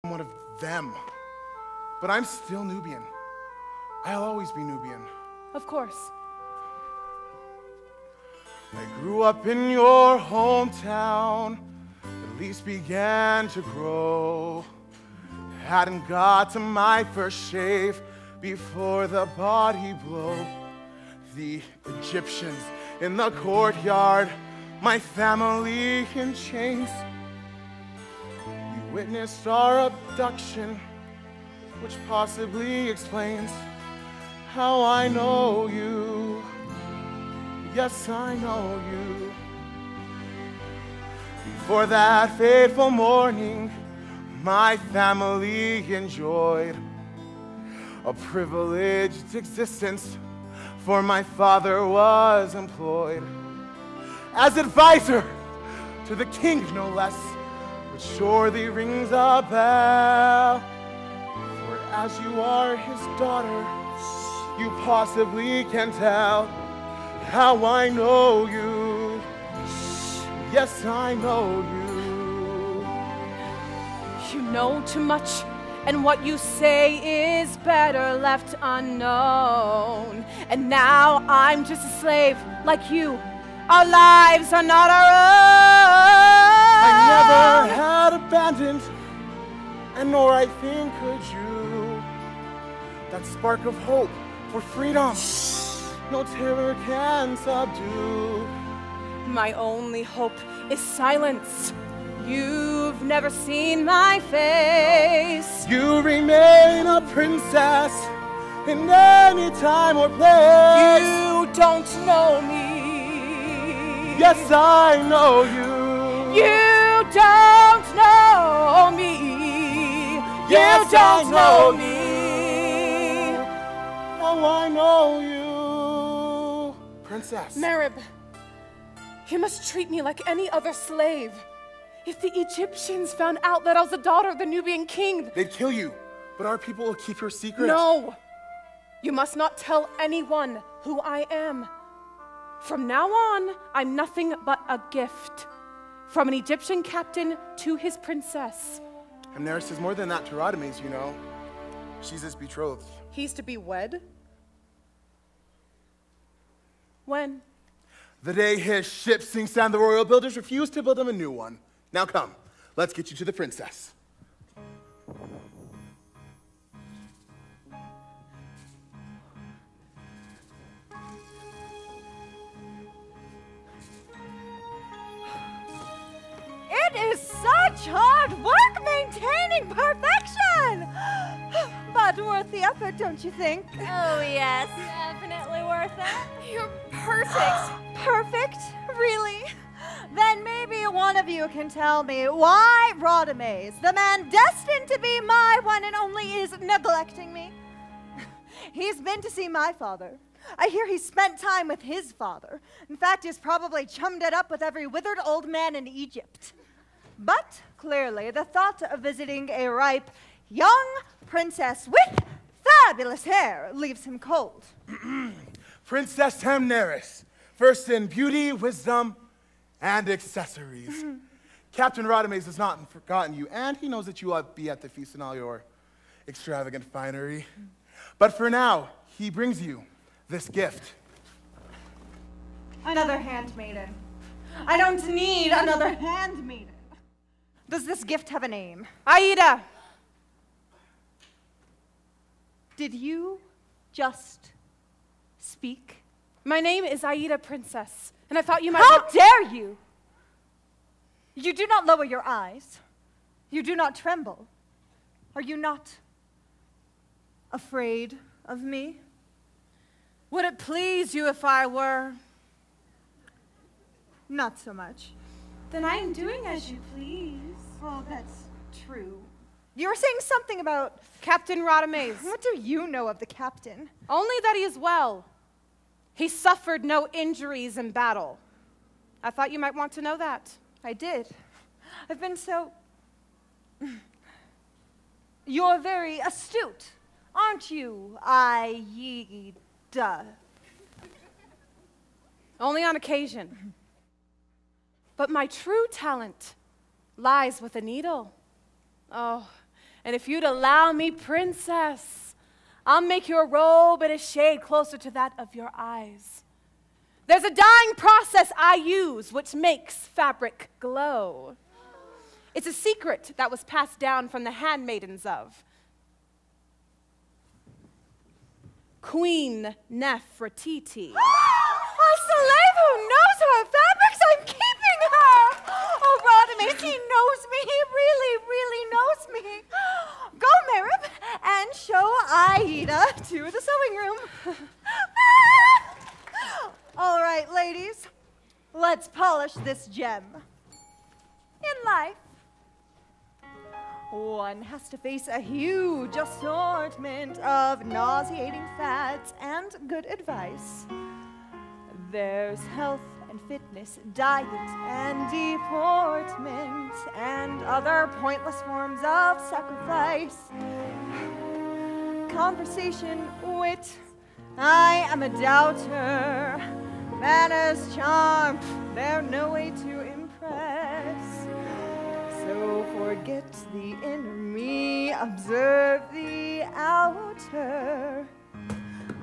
one of them. But I'm still Nubian. I'll always be Nubian. Of course. I grew up in your hometown, at least began to grow. Hadn't got to my first shave before the body blow. The Egyptians in the courtyard, my family in chains. You witnessed our abduction, which possibly explains how I know you. Yes, I know you. Before that fateful morning, my family enjoyed a privileged existence, for my father was employed as advisor to the king, no less, which surely rings a bell. For as you are his daughter, you possibly can tell how I know you. Yes, I know you. You know too much, and what you say is better left unknown. And now I'm just a slave like you. Our lives are not our own. I never had abandoned, and nor I think could you. That spark of hope for freedom, no terror can subdue. My only hope is silence. You've never seen my face. You remain a princess in any time or place. You don't know me. Yes, I know you. You don't know me. Yes, you don't I know know me. How I know you. Princess. Merib, you must treat me like any other slave. If the Egyptians found out that I was the daughter of the Nubian king, they'd kill you, but our people will keep your secret. No, you must not tell anyone who I am. From now on, I'm nothing but a gift. From an Egyptian captain to his princess. Amneris is more than that to Rhodes, you know. She's his betrothed. He's to be wed? When? The day his ship sinks down, the royal builders refuse to build him a new one. Now come, let's get you to the princess. It is such hard work maintaining perfection! But worth the effort, don't you think? Oh, yes. Definitely worth it. You're perfect. Perfect? Really? Then maybe one of you can tell me why Rhodes, the man destined to be my one and only, is neglecting me. He's been to see my father. I hear he spent time with his father. In fact, he's probably chummed it up with every withered old man in Egypt. But clearly, the thought of visiting a ripe, young princess with fabulous hair leaves him cold. Princess Amneris, first in beauty, wisdom, and accessories. Captain Rhodes has not forgotten you, and he knows that you will be at the feast in all your extravagant finery. But for now, he brings you this gift. Another handmaiden. I don't need another handmaiden. Does this gift have a name? Aida. Did you just speak? My name is Aida, princess, and I thought you might How dare you? You do not lower your eyes. You do not tremble. Are you not afraid of me? Would it please you if I were? Not so much. Then I am doing as you please. Well, that's true. You were saying something about Captain Rhodes. What do you know of the captain? Only that he is well. He suffered no injuries in battle. I thought you might want to know that. I did. I've been so... You're very astute, aren't you, Aida? Only on occasion. But my true talent lies with a needle. Oh, And if you'd allow me, princess, I'll make your robe in a shade closer to that of your eyes. There's a dyeing process I use which makes fabric glow. It's a secret that was passed down from the handmaidens of Queen Nefertiti. A slave who knows her fabrics, I'm keeping her! Oh, Rhodes, he knows me, he really, really knows me. Go, Merib, and show Aida to the sewing room. All right, ladies, let's polish this gem. In life, one has to face a huge assortment of nauseating fads and good advice. There's health and fitness, diet and deportment, and other pointless forms of sacrifice. Conversation, wit, I am a doubter. Manners, charm, they're no way to impress. So forget the inner me, observe the outer.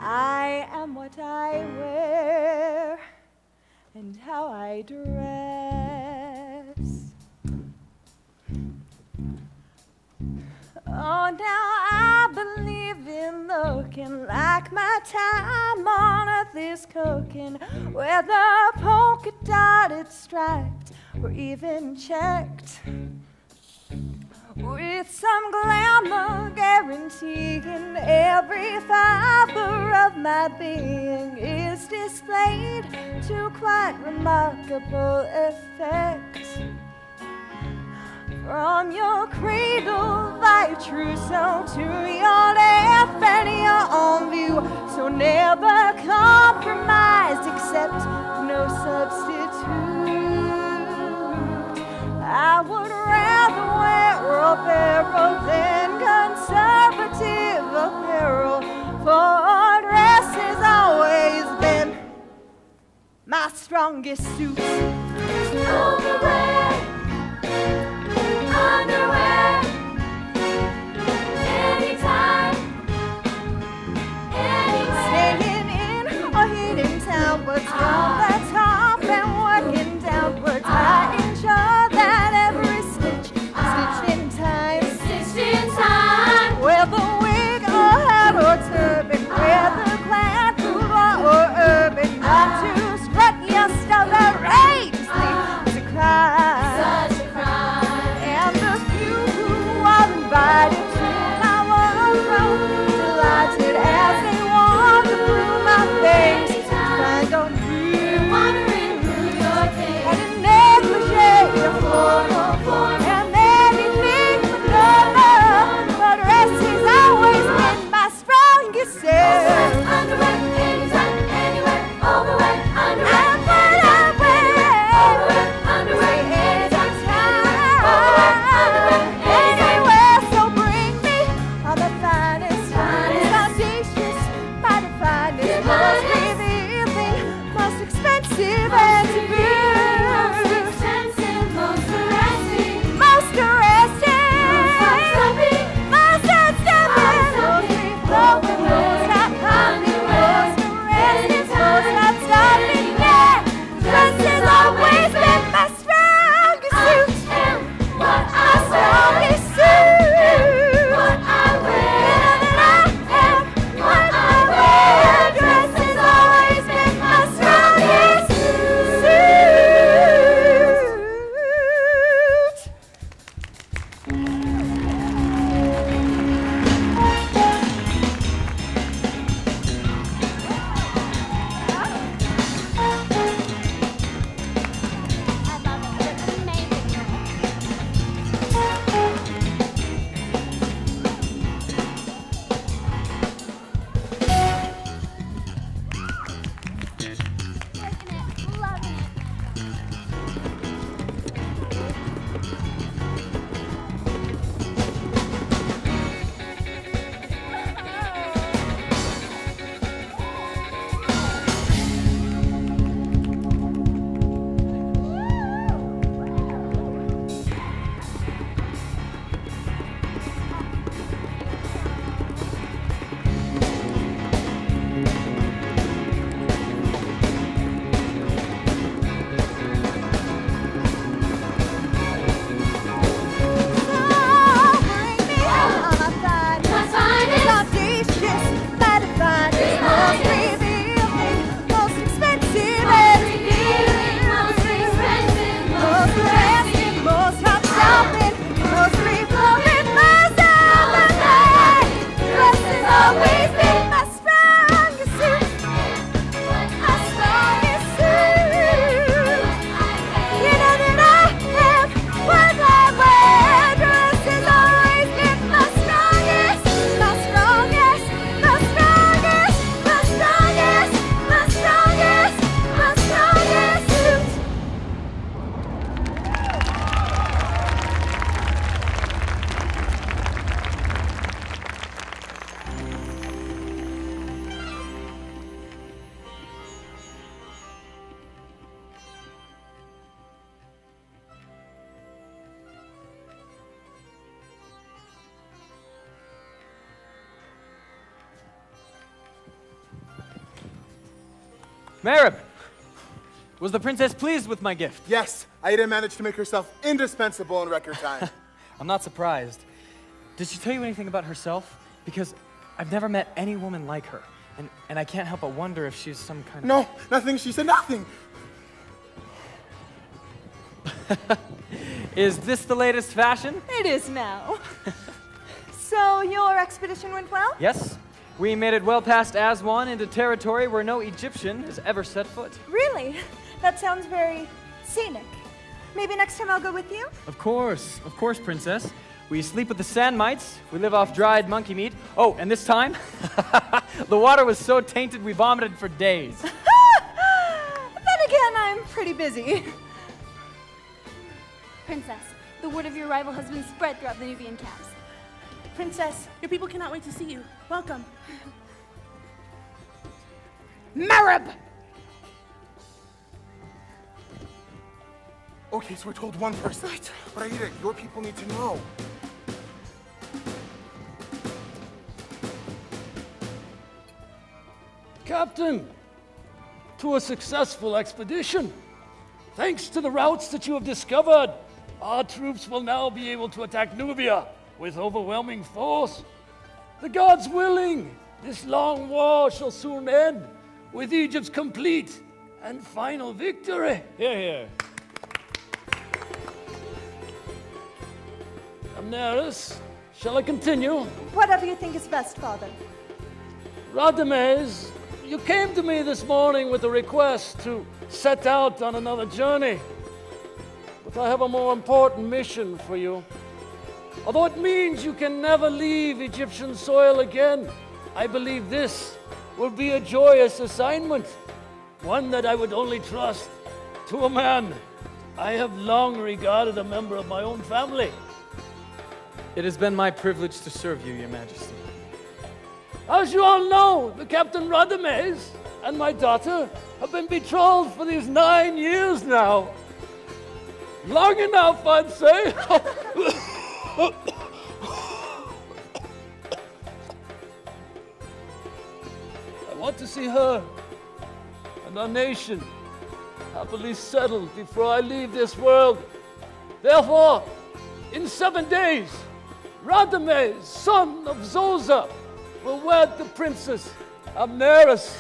I am what I wear and how I dress. Oh, now I believe in looking like my time on earth is cooking, whether polka dotted, striped, or even checked. With some glamour guaranteeing every fiber of my being is displayed to quite remarkable effect. From your cradle, thy trousseau, to your death and your own view, so never compromised, except no substitute. I would rather wear apparel than conservative apparel, for dress has always been my strongest suit. Overwear, underwear, anytime, anywhere. Staying in or hitting downwards from the top and working downwards. I ensure that every stitch is stitched in time. Stitched in time. Whether wig or hat or turban, whether clad, cool or urban, not to strut your stuff outrageously to cry. Marib, was the princess pleased with my gift? Yes, Aida managed to make herself indispensable in record time. I'm not surprised. Did she tell you anything about herself? Because I've never met any woman like her. And I can't help but wonder if she's some kind of... No, nothing. She said nothing. Is this the latest fashion? It is now. So your expedition went well? Yes. We made it well past Aswan into territory where no Egyptian has ever set foot. Really? That sounds very scenic. Maybe next time I'll go with you? Of course, princess. We sleep with the sand mites, we live off dried monkey meat. Oh, and this time, the water was so tainted we vomited for days. Then again, I'm pretty busy. Princess, the word of your arrival has been spread throughout the Nubian camps. Princess, your people cannot wait to see you. Welcome. Marib! Okay, so we're told one person. But Aida, your people need to know. Captain, to a successful expedition. Thanks to the routes that you have discovered, our troops will now be able to attack Nubia with overwhelming force. The gods willing, this long war shall soon end with Egypt's complete and final victory. Hear, hear. Amneris, shall I continue? Whatever you think is best, Father. Radames, you came to me this morning with a request to set out on another journey. But I have a more important mission for you. Although it means you can never leave Egyptian soil again, I believe this will be a joyous assignment. One that I would only trust to a man I have long regarded a member of my own family. It has been my privilege to serve you, Your Majesty. As you all know, the Captain Radames and my daughter have been betrothed for these 9 years now. Long enough, I'd say. I want to see her and our nation happily settled before I leave this world. Therefore, in 7 days, Radames, son of Zoza, will wed the princess Amneris.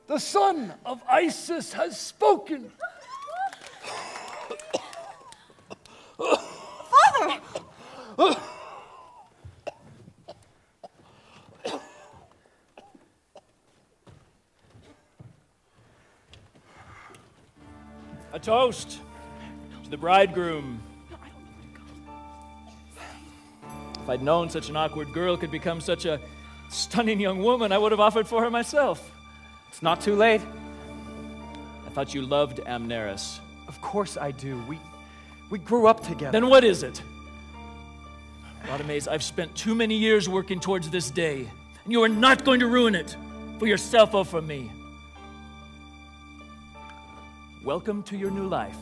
The son of Isis has spoken. Father! A toast to the bridegroom. If I'd known such an awkward girl could become such a stunning young woman, I would have offered for her myself. It's not too late. I thought you loved Amneris. Of course I do. We grew up together. Then what is it? Radames, I've spent too many years working towards this day, and you are not going to ruin it for yourself or for me. Welcome to your new life,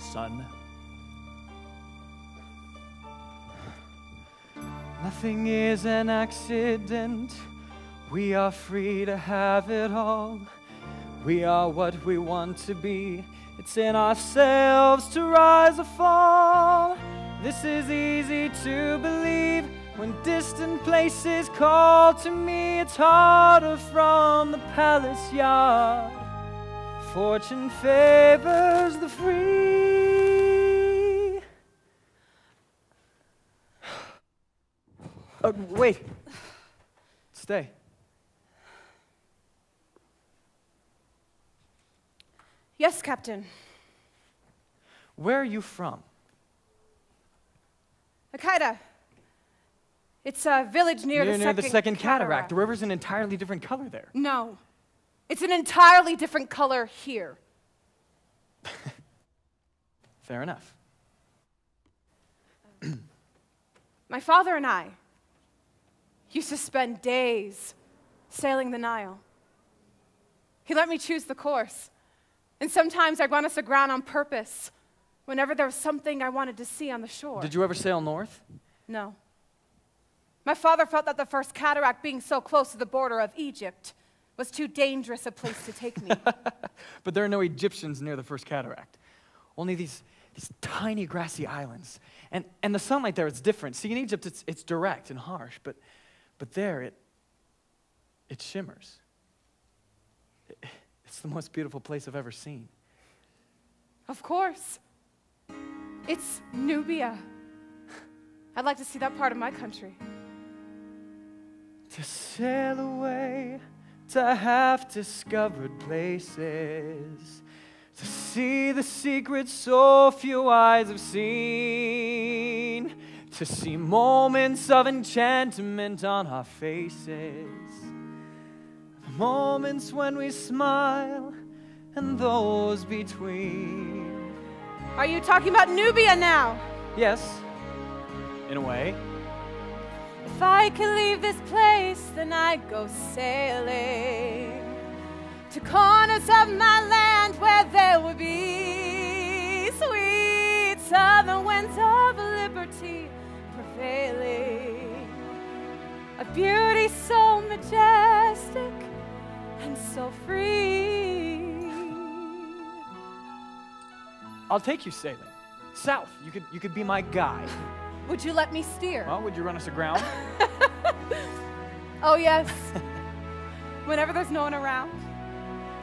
son. Nothing is an accident. We are free to have it all. We are what we want to be. It's in ourselves to rise or fall. This is easy to believe. When distant places call to me, it's harder from the palace yard. Fortune favors the free. Wait. Stay. Yes, Captain. Where are you from? Aida. It's a village near the second cataract. The river's an entirely different color there. No. It's an entirely different color here. Fair enough. My father and I used to spend days sailing the Nile. He let me choose the course. And sometimes I'd run us aground on purpose whenever there was something I wanted to see on the shore. Did you ever sail north? No. My father felt that the first cataract being so close to the border of Egypt was too dangerous a place to take me. But there are no Egyptians near the first cataract. Only these tiny grassy islands. And the sunlight there is different. See, in Egypt, it's direct and harsh, but there, it shimmers. It's the most beautiful place I've ever seen. Of course. It's Nubia. I'd like to see that part of my country. To sail away to half-discovered places, to see the secrets so few eyes have seen, to see moments of enchantment on our faces, the moments when we smile and those between. Are you talking about Nubia now? Yes, in a way. If I could leave this place, then I'd go sailing to corners of my land where there would be sweet southern winds of liberty prevailing, a beauty so majestic and so free. I'll take you sailing. South, you could be my guide. Would you let me steer? Well, would you run us aground? Oh, yes. Whenever there's no one around,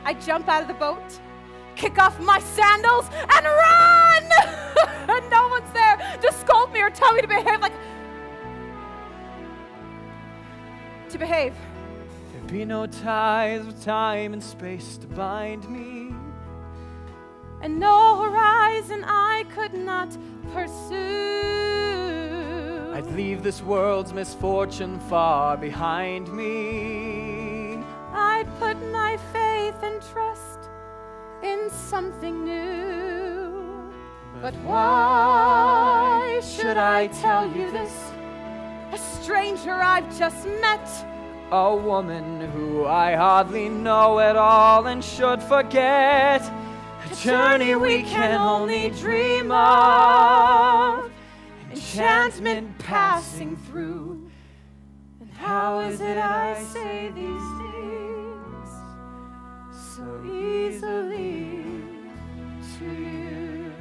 I jump out of the boat, kick off my sandals, and run! And no one's there to scold me or tell me to behave like... To behave. There'd be no ties of time and space to bind me, and no horizon I could not pursue. I'd leave this world's misfortune far behind me. I'd put my faith and trust in something new. But why should I tell you this? A stranger I've just met. A woman who I hardly know at all and should forget. A journey we can only dream of. Enchantment passing through. And how is it I say these things so easily to you?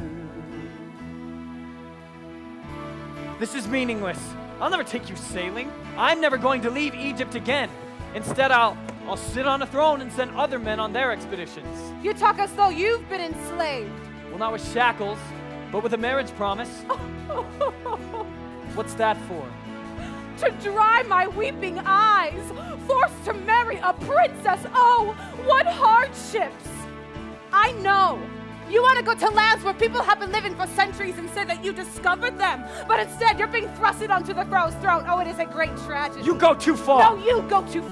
This is meaningless. I'll never take you sailing. I'm never going to leave Egypt again. Instead, I'll sit on a throne and send other men on their expeditions. You talk as though you've been enslaved. Well, not with shackles, but with a marriage promise. What's that for? To dry my weeping eyes, forced to marry a princess. Oh, what hardships! I know. You want to go to lands where people have been living for centuries and say that you discovered them, but instead you're being thrusted onto the throne. Oh, it is a great tragedy. You go too far. No, you go too far.